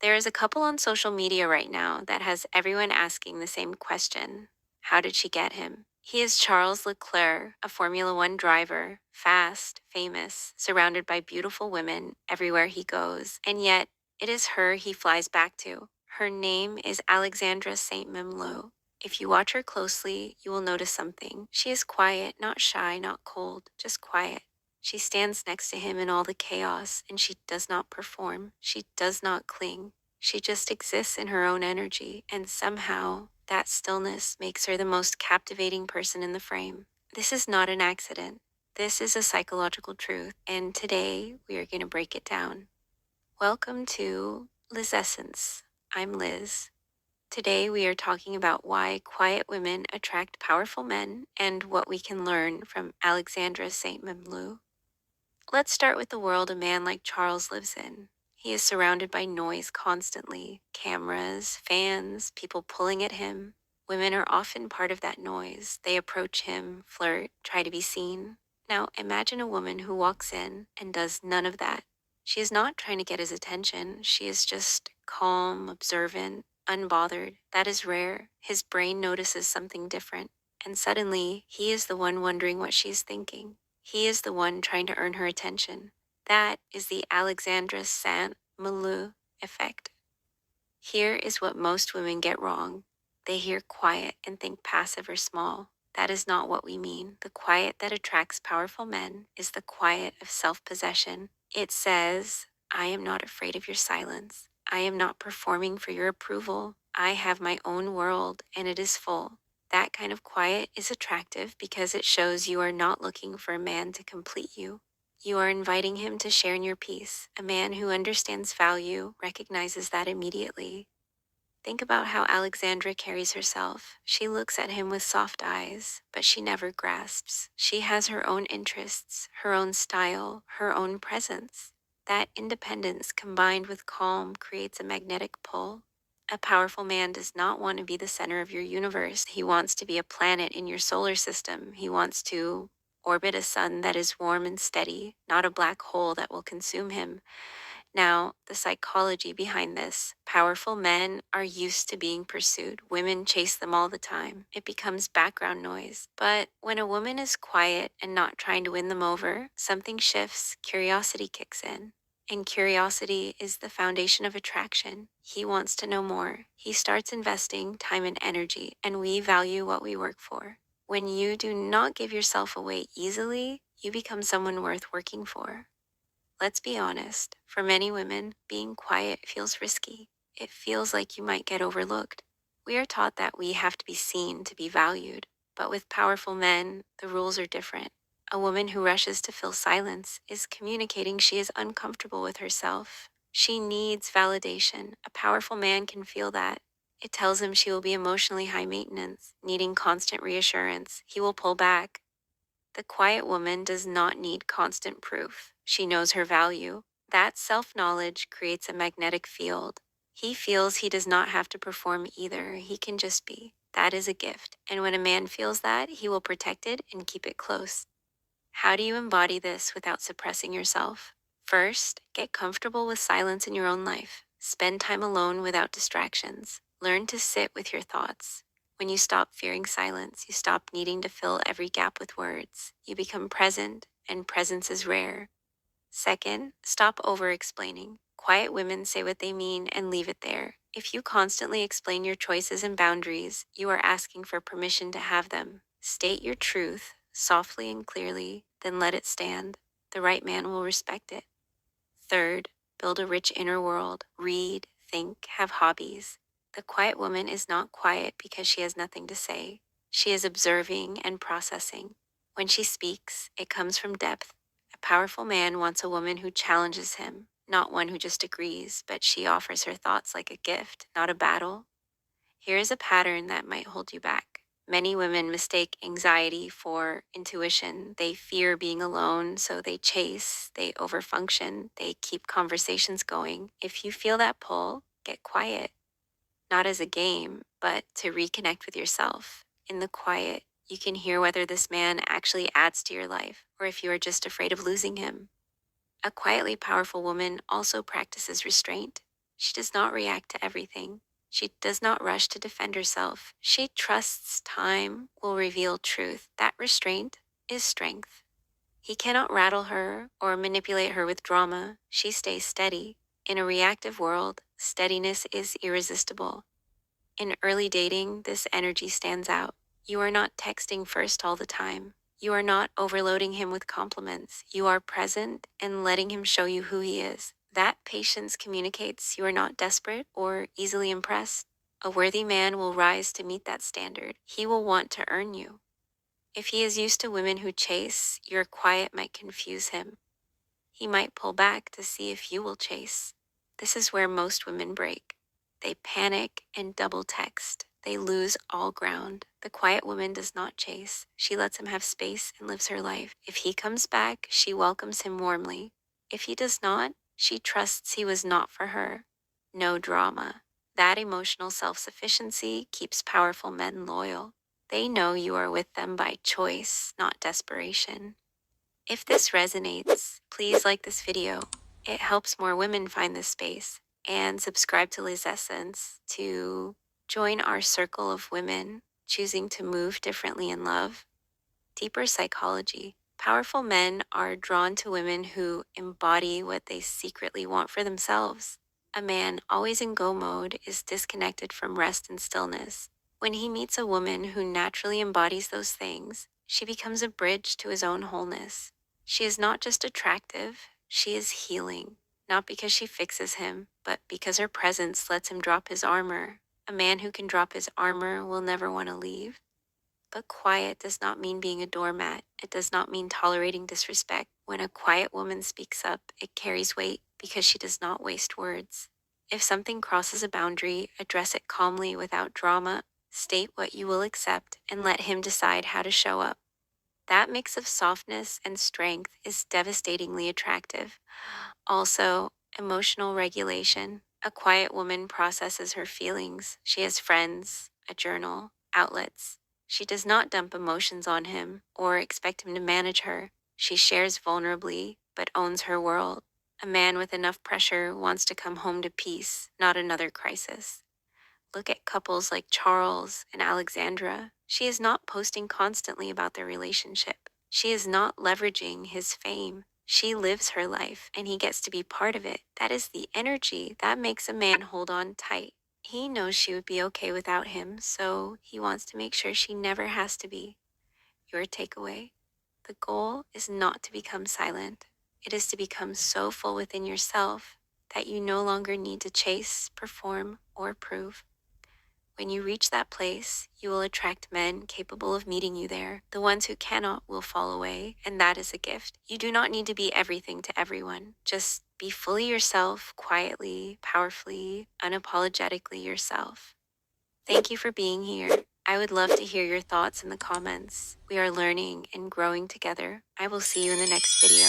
There is a couple on social media right now that has everyone asking the same question. How did she get him? He is Charles Leclerc, a Formula One driver, fast, famous, surrounded by beautiful women everywhere he goes, and yet it is her he flies back to. Her name is Alexandra Saint Mleux. If you watch her closely, you will notice something. She is quiet, not shy, not cold, just quiet. She stands next to him in all the chaos, and she does not perform. She does not cling. She just exists in her own energy, and somehow that stillness makes her the most captivating person in the frame. This is not an accident. This is a psychological truth, and today we are going to break it down. Welcome to Lizessence. I'm Liz. Today we are talking about why quiet women attract powerful men and what we can learn from Alexandra Saint Mleux. Let's start with the world a man like Charles lives in. He is surrounded by noise constantly, cameras, fans, people pulling at him. Women are often part of that noise. They approach him, flirt, try to be seen. Now imagine a woman who walks in and does none of that. She is not trying to get his attention. She is just calm, observant, unbothered. That is rare. His brain notices something different. And suddenly, he is the one wondering what she is thinking. He is the one trying to earn her attention. That is the Alexandra Saint Mleux effect. Here is what most women get wrong. They hear quiet and think passive or small. That is not what we mean. The quiet that attracts powerful men is the quiet of self-possession. It says, I am not afraid of your silence. I am not performing for your approval. I have my own world, and it is full. That kind of quiet is attractive because it shows you are not looking for a man to complete you. You are inviting him to share in your peace. A man who understands value recognizes that immediately. Think about how Alexandra carries herself. She looks at him with soft eyes, but she never grasps. She has her own interests, her own style, her own presence. That independence combined with calm creates a magnetic pull. A powerful man does not want to be the center of your universe. He wants to be a planet in your solar system. He wants to orbit a sun that is warm and steady, not a black hole that will consume him. Now, the psychology behind this. Powerful men are used to being pursued. Women chase them all the time. It becomes background noise. But when a woman is quiet and not trying to win them over, something shifts, curiosity kicks in. And curiosity is the foundation of attraction. He wants to know more. He starts investing time and energy, and we value what we work for. When you do not give yourself away easily, you become someone worth working for. Let's be honest, for many women, being quiet feels risky. It feels like you might get overlooked. We are taught that we have to be seen to be valued, but with powerful men, the rules are different. A woman who rushes to fill silence is communicating she is uncomfortable with herself. She needs validation. A powerful man can feel that. It tells him she will be emotionally high maintenance, needing constant reassurance. He will pull back. The quiet woman does not need constant proof. She knows her value. That self-knowledge creates a magnetic field. He feels he does not have to perform either. He can just be. That is a gift. And when a man feels that, he will protect it and keep it close. How do you embody this without suppressing yourself? First, get comfortable with silence in your own life. Spend time alone without distractions. Learn to sit with your thoughts. When you stop fearing silence, you stop needing to fill every gap with words. You become present, and presence is rare. Second, stop over-explaining. Quiet women say what they mean and leave it there. If you constantly explain your choices and boundaries, you are asking for permission to have them. State your truth, softly and clearly, then let it stand. The right man will respect it. Third, build a rich inner world. Read, think, have hobbies. The quiet woman is not quiet because she has nothing to say. She is observing and processing. When she speaks, it comes from depth. A powerful man wants a woman who challenges him, not one who just agrees, but she offers her thoughts like a gift, not a battle. Here is a pattern that might hold you back. Many women mistake anxiety for intuition. They fear being alone, so they chase, they overfunction, they keep conversations going. If you feel that pull, get quiet. Not as a game, but to reconnect with yourself. In the quiet, you can hear whether this man actually adds to your life, or if you are just afraid of losing him. A quietly powerful woman also practices restraint. She does not react to everything. She does not rush to defend herself. She trusts time will reveal truth. That restraint is strength. He cannot rattle her or manipulate her with drama. She stays steady. In a reactive world, steadiness is irresistible. In early dating, this energy stands out. You are not texting first all the time. You are not overloading him with compliments. You are present and letting him show you who he is. That patience communicates you are not desperate or easily impressed. A worthy man will rise to meet that standard. He will want to earn you. If he is used to women who chase, your quiet might confuse him. He might pull back to see if you will chase. This is where most women break. They panic and double text. They lose all ground. The quiet woman does not chase. She lets him have space and lives her life. If he comes back, she welcomes him warmly. If he does not, she trusts he was not for her. No drama. That emotional self-sufficiency keeps powerful men loyal. They know you are with them by choice, not desperation. If this resonates, please like this video. It helps more women find this space. And subscribe to Lizessence to join our circle of women choosing to move differently in love. Deeper psychology. Powerful men are drawn to women who embody what they secretly want for themselves. A man always in go mode is disconnected from rest and stillness. When he meets a woman who naturally embodies those things, she becomes a bridge to his own wholeness. She is not just attractive, she is healing. Not because she fixes him, but because her presence lets him drop his armor. A man who can drop his armor will never want to leave. But quiet does not mean being a doormat. It does not mean tolerating disrespect. When a quiet woman speaks up, it carries weight because she does not waste words. If something crosses a boundary, address it calmly without drama. State what you will accept and let him decide how to show up. That mix of softness and strength is devastatingly attractive. Also, emotional regulation. A quiet woman processes her feelings. She has friends, a journal, outlets. She does not dump emotions on him or expect him to manage her. She shares vulnerably, but owns her world. A man with enough pressure wants to come home to peace, not another crisis. Look at couples like Charles and Alexandra. She is not posting constantly about their relationship. She is not leveraging his fame. She lives her life, and he gets to be part of it. That is the energy that makes a man hold on tight. He knows she would be okay without him, so he wants to make sure she never has to be. Your takeaway. The goal is not to become silent. It is to become so full within yourself that you no longer need to chase, perform, or prove. When you reach that place, you will attract men capable of meeting you there. The ones who cannot will fall away, and that is a gift. You do not need to be everything to everyone. Just be fully yourself, quietly, powerfully, unapologetically yourself. Thank you for being here. I would love to hear your thoughts in the comments. We are learning and growing together. I will see you in the next video.